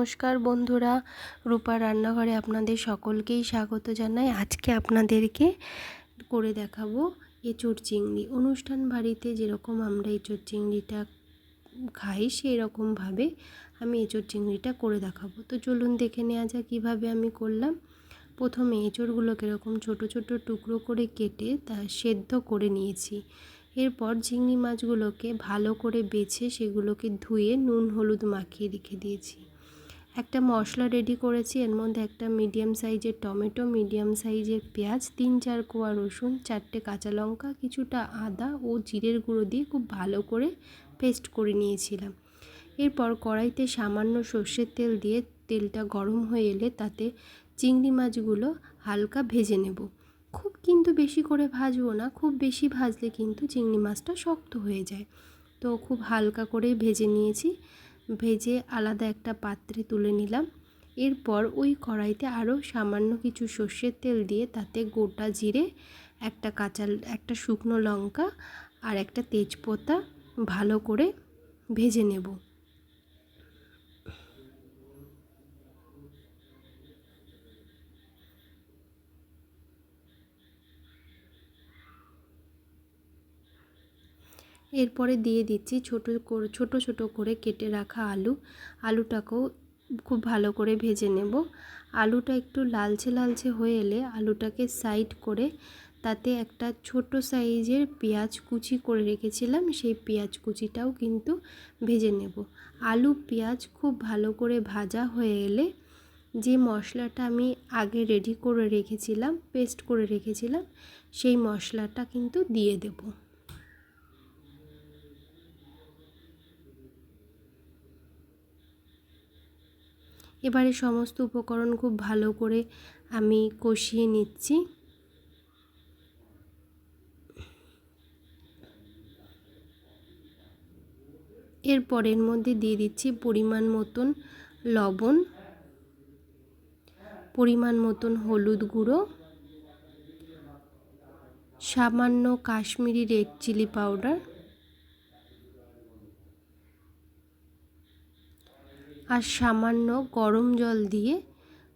নমস্কার বন্ধুরা, রূপা রান্নাঘরে আপনাদের সকলকেই স্বাগত জানাই। আজকে আপনাদেরকে করে দেখাবো এঁচোড় চিংড়ি। অনুষ্ঠান বাড়িতে যেরকম আমরা এঁচোড় চিংড়িটা খাই সেই রকমভাবে আমি এঁচোড় চিংড়িটা করে দেখাবো। তো চলুন দেখে নেওয়া যাক কীভাবে আমি করলাম। প্রথমে এঁচোড়গুলোকে এরকম ছোট ছোট টুকরো করে কেটে তা সেদ্ধ করে নিয়েছি। এরপর চিংড়ি মাছগুলোকে ভালো করে বেছে সেগুলোকে ধুয়ে নুন হলুদ মাখিয়ে রেখে দিয়েছি। একটা মশলা রেডি করেছি। এর মধ্যে একটা মিডিয়াম সাইজের টমেটো, মিডিয়াম সাইজের পেঁয়াজ, 3-4 কোয়া রসুন, 4টে কাঁচা লঙ্কা, কিছুটা আদা ও জিরের গুঁড়ো দিয়ে খুব ভালো করে পেস্ট করে নিয়েছিলাম। এরপর কড়াইতে সামান্য সর্ষের তেল দিয়ে তেলটা গরম হয়ে এলে তাতে চিংড়ি মাছগুলো হালকা ভেজে নেব। খুব কিন্তু বেশি করে ভাজবো না, খুব বেশি ভাজলে কিন্তু চিংড়ি মাছটা শক্ত হয়ে যায়। তো খুব হালকা করে ভেজে নিয়েছি। ভেজে আলাদা একটা পাত্রে তুলে নিলাম। এরপর ওই কড়াইতে আরও সামান্য কিছু সর্ষের তেল দিয়ে তাতে গোটা জিরে, একটা শুকনো লঙ্কা আর একটা তেজপাতা ভালো করে ভেজে নেব। এরপরে দিয়ে দিচ্ছি ছোট ছোট করে কেটে রাখা আলুটাকেও খুব ভালো করে ভেজে নেব। আলুটা একটু লালচে লালচে হয়ে এলে আলুটাকে সাইড করে তাতে একটা ছোট সাইজের পেঁয়াজ কুচি করে রেখেছিলাম, সেই পেঁয়াজ কুচিটাও কিন্তু ভেজে নেব। আলু পেঁয়াজ খুব ভালো করে ভাজা হয়ে এলে যে মশলাটা আমি আগে রেডি করে রেখেছিলাম, পেস্ট করে রেখেছিলাম, সেই মশলাটা কিন্তু দিয়ে দেব। এবারে সমস্ত উপকরণ খুব ভালো করে আমি কষিয়ে নিচ্ছি। এরপর এর মধ্যে দিয়ে দিচ্ছি পরিমাণ মতন লবণ, পরিমাণ মতন হলুদ গুঁড়ো, সামান্য কাশ্মীরি রেড চিলি পাউডার আর সামান্য গরম জল দিয়ে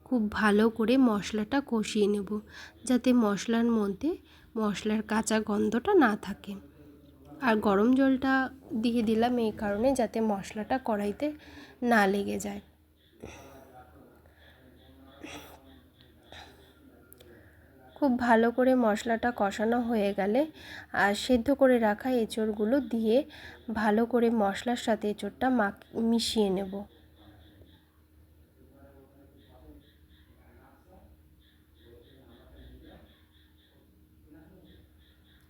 খুব ভালো করে মশলাটা কষিয়ে নেব, যাতে মশলার মধ্যে মশলার কাঁচা গন্ধটা না থাকে। আর গরম জলটা দিয়ে দিলাম এই কারণে যাতে মশলাটা কড়াইতে না লেগে যায়। খুব ভালো করে মশলাটা কষানো হয়ে গেলে আর সেদ্ধ করে রাখা এঁচোড়গুলো দিয়ে ভালো করে মশলার সাথে এঁচোড়টা মিশিয়ে নেব।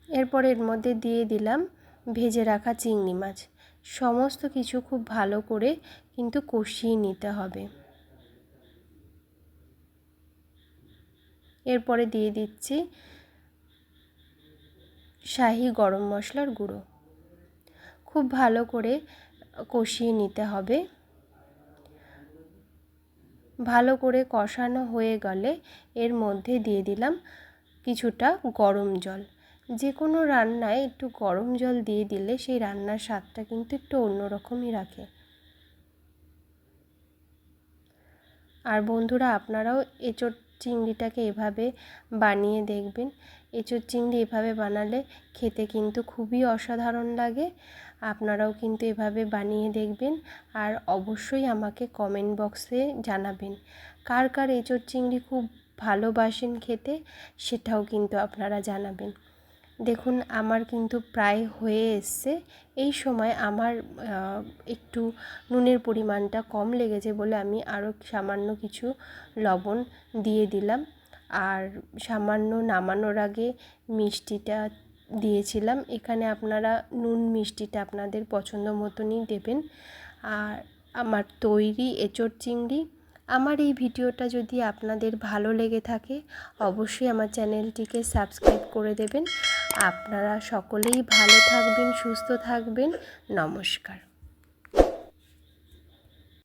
এরপর এর মধ্যে দিয়ে দিলাম ভেজে রাখা চিংড়ি মাছ। সমস্ত কিছু খুব ভালো করে কিন্তু কষিয়ে নিতে হবে। এরপরে দিয়ে দিচ্ছি শাহি গরম মশলার গুঁড়ো। খুব ভালো করে কষিয়ে নিতে হবে। ভালো করে কষানো হয়ে গেলে এর মধ্যে দিয়ে দিলাম কিছুটা গরম জল। যে কোনো রান্নায় একটু গরম জল দিয়ে দিলে সেই রান্নার স্বাদটা কিন্তু একটু অন্যরকমই রাখে। আর বন্ধুরা, আপনারাও এঁচোড় চিংড়িটাকে এভাবে বানিয়ে দেখবেন। এঁচোড় চিংড়ি এভাবে বানালে খেতে কিন্তু খুবই অসাধারণ লাগে। আপনারাও কিন্তু এভাবে বানিয়ে দেখবেন আর অবশ্যই আমাকে কমেন্ট বক্সে জানাবেন কার কার এঁচোড় চিংড়ি খুব ভালোবাসেন খেতে, সেটাও কিন্তু আপনারা জানাবেন। দেখুন আমার কিন্তু প্রায় হয়ে এসছে। এই সময় আমার একটু নুনের পরিমাণটা কম লেগেছে বলে আমি আরও সামান্য কিছু লবণ দিয়ে দিলাম। আর সামান্য নামানোর আগে মিষ্টিটা দিয়েছিলাম। এখানে আপনারা নুন মিষ্টিটা আপনাদের পছন্দ মতনই দেবেন। আর আমার তৈরি এঁচোড় চিংড়ি। আমার এই ভিডিওটা যদি আপনাদের ভালো লেগে থাকে অবশ্যই আমার চ্যানেলটিকে সাবস্ক্রাইব করে দেবেন। আপনারা সকলেই ভালো থাকবেন, সুস্থ থাকবেন। নমস্কার।